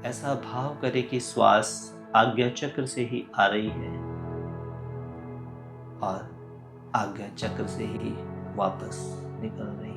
ऐसा भाव करे कि श्वास आज्ञा चक्र से ही आ रही है और आज्ञा चक्र से ही वापस निकल रही है।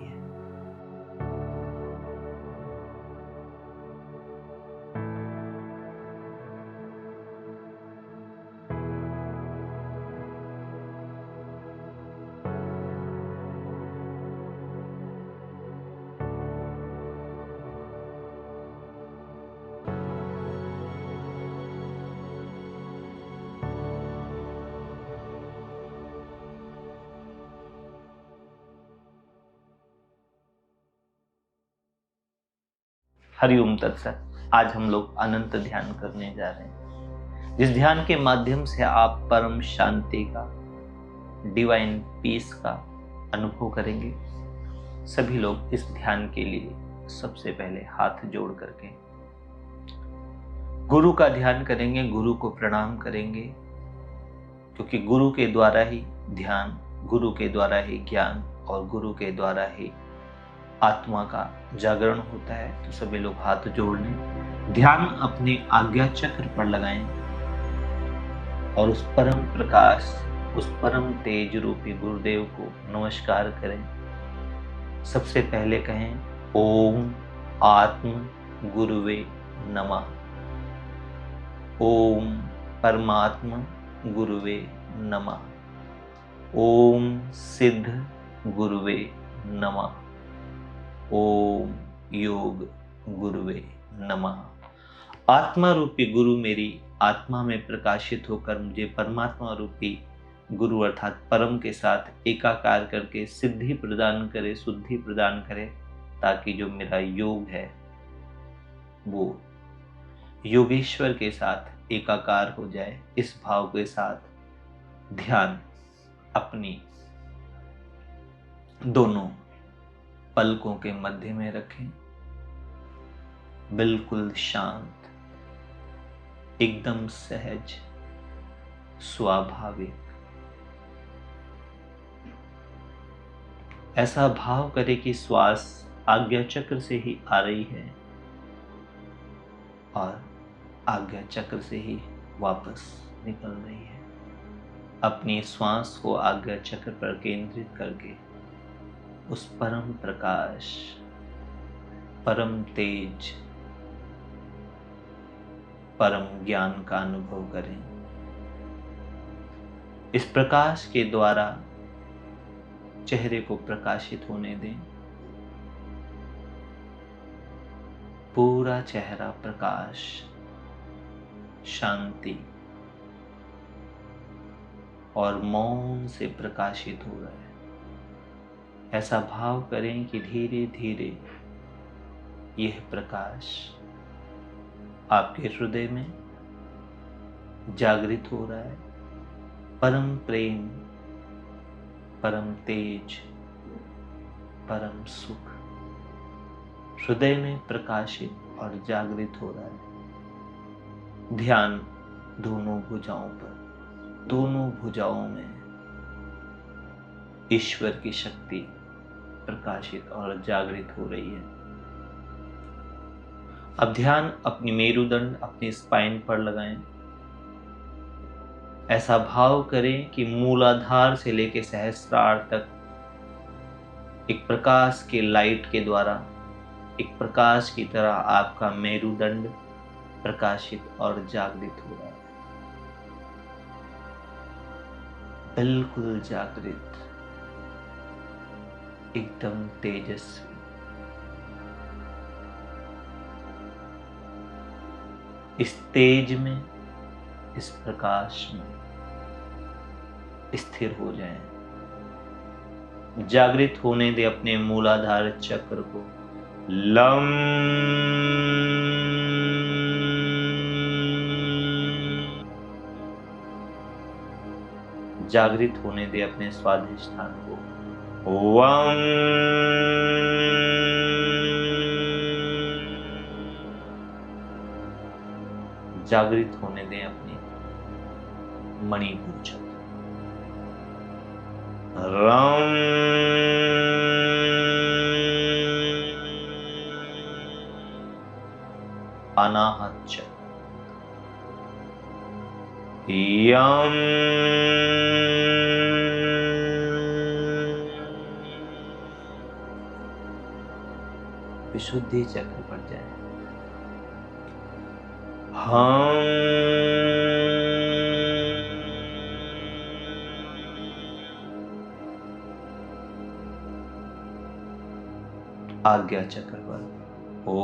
हरिओम तत्सत। आज हम लोग अनंत ध्यान करने जा रहे हैं, जिस ध्यान के माध्यम से आप परम शांति का, डिवाइन पीस का अनुभव करेंगे। सभी लोग इस ध्यान के लिए सबसे पहले हाथ जोड़ करके गुरु का ध्यान करेंगे, गुरु को प्रणाम करेंगे, क्योंकि गुरु के द्वारा ही ध्यान, गुरु के द्वारा ही ज्ञान और गुरु के द्वारा ही आत्मा का जागरण होता है। तो सभी लोग हाथ जोड़ लें, ध्यान अपने आज्ञा चक्र पर लगाएं और उस परम प्रकाश, उस परम तेज रूपी गुरुदेव को नमस्कार करें। सबसे पहले कहें ओम आत्म गुरुवे नमः। ओम परमात्मा गुरुवे नमः। ओम सिद्ध गुरुवे नमः। ओम योग गुरुवे नमः। आत्मा रूपी गुरु मेरी आत्मा में प्रकाशित होकर मुझे परमात्मा रूपी गुरु अर्थात परम के साथ एकाकार करके सिद्धि प्रदान करे, शुद्धि प्रदान करे, ताकि जो मेरा योग है वो योगेश्वर के साथ एकाकार हो जाए। इस भाव के साथ ध्यान अपनी दोनों पलकों के मध्य में रखें, बिल्कुल शांत, एकदम सहज, स्वाभाविक। ऐसा भाव करे कि श्वास आज्ञा चक्र से ही आ रही है और आज्ञा चक्र से ही वापस निकल रही है। अपनी श्वास को आज्ञा चक्र पर केंद्रित करके उस परम प्रकाश, परम तेज, परम ज्ञान का अनुभव करें। इस प्रकाश के द्वारा चेहरे को प्रकाशित होने दें। पूरा चेहरा प्रकाश, शांति और मौन से प्रकाशित हो रहा है। ऐसा भाव करें कि धीरे धीरे यह प्रकाश आपके हृदय में जागृत हो रहा है। परम प्रेम, परम तेज, परम सुख हृदय में प्रकाशित और जागृत हो रहा है। ध्यान दोनों भुजाओं पर, दोनों भुजाओं में ईश्वर की शक्ति प्रकाशित और जागृत हो रही है। अब ध्यान अपनी मेरुदंड, अपनी स्पाइन पर लगाएं। ऐसा भाव करें कि मूलाधार से लेकर सहस्त्रार तक एक प्रकाश के लाइट के द्वारा, एक प्रकाश की तरह आपका मेरुदंड प्रकाशित और जागृत हो रहा है। बिल्कुल जागृत, एकदम तेजस्वी। इस तेज में, इस प्रकाश में स्थिर हो जाएं। जागृत होने दे अपने मूलाधार चक्र को। लम जागृत होने दे अपने स्वाधिष्ठान को। वम जागृत होने दें अपनी मणिपुर चक्र। रम अनाहत च यम विशुद्धि चक्र पर जाए। हम आज्ञा चक्र पर ओम,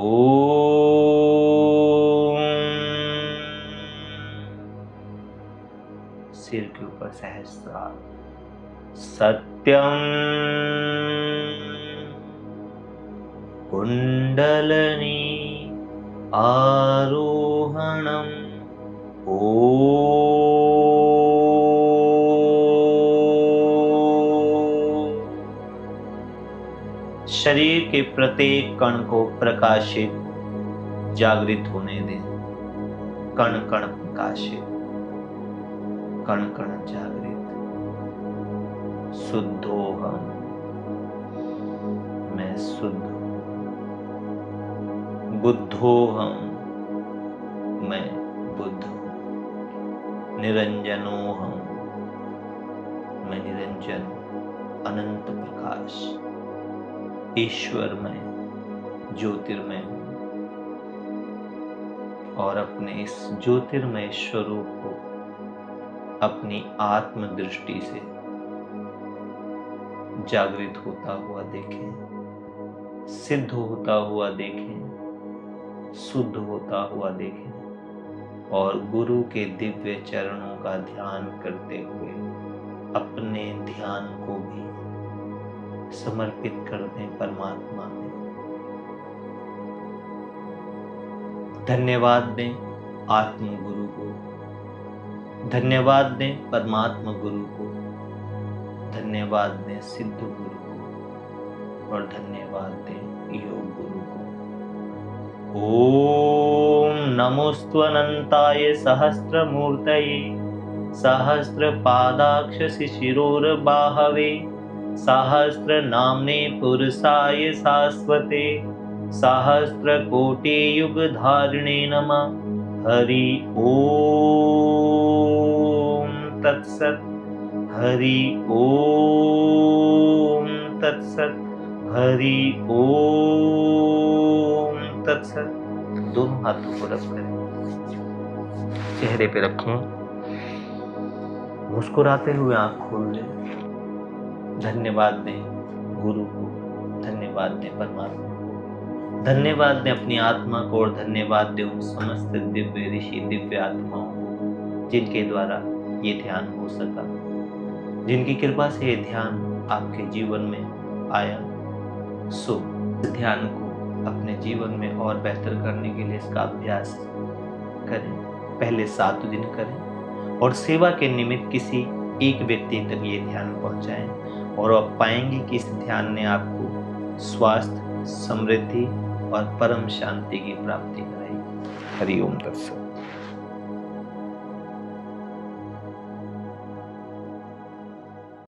सिर के ऊपर सहस्त्रार सत्यम कुंडलनी आरोहणम शरीर के प्रत्येक कण को प्रकाशित जागृत होने दें। कण कण प्रकाशित, कण कण जागृत। शुद्धोहम, मैं शुद्ध हूं। बुद्धोहम, मैं बुद्ध हूं। निरंजनोहम, मैं निरंजन अनंत प्रकाश ईश्वरमय ज्योतिर्मय हूं। और अपने इस ज्योतिर्मय स्वरूप को अपनी आत्म दृष्टि से जागृत होता हुआ देखें, सिद्ध होता हुआ देखें, शुद्ध होता हुआ देखें और गुरु के दिव्य चरणों का ध्यान करते हुए अपने ध्यान को भी समर्पित कर दें परमात्मा में। धन्यवाद दें आत्म गुरु को, धन्यवाद दें परमात्मा गुरु को, धन्यवाद दें सिद्ध गुरु को और धन्यवाद दें योग गुरु को। ओम नमोस्तुअनंताय सहस्त्रमूर्तये सहस्रपादाक्ष शिशिरोर्बाहवे सहस्र नाम्ने पुरुषाय शाश्वते सहस्रकोटि युगधारिणे नमः। हरि ओम तत्सत्, हरि ओम तत्सत्, हरि ओम तत्सत्। दोनों हाथों को रब करें, चेहरे पे रखें, मुस्कुराते हुए आंख खोल लें। धन्यवाद दें गुरु को, धन्यवाद दें परमात्मा को, धन्यवाद दें अपनी आत्मा को और धन्यवाद दें उन समस्त दिव्य ऋषि दिव्य आत्माओं को जिनके द्वारा ये ध्यान हो सका, जिनकी कृपा से ये ध्यान आपके जीवन में आया। सो ध्यान को अपने जीवन में और बेहतर करने के लिए इसका अभ्यास करें। पहले 7 दिन करें और सेवा के निमित्त किसी एक व्यक्ति तक ये ध्यान पहुंचाएं और आप पाएंगे कि इस ध्यान ने आपको स्वास्थ्य, समृद्धि और परम शांति की प्राप्ति कराई। हरि ओम तत्सत।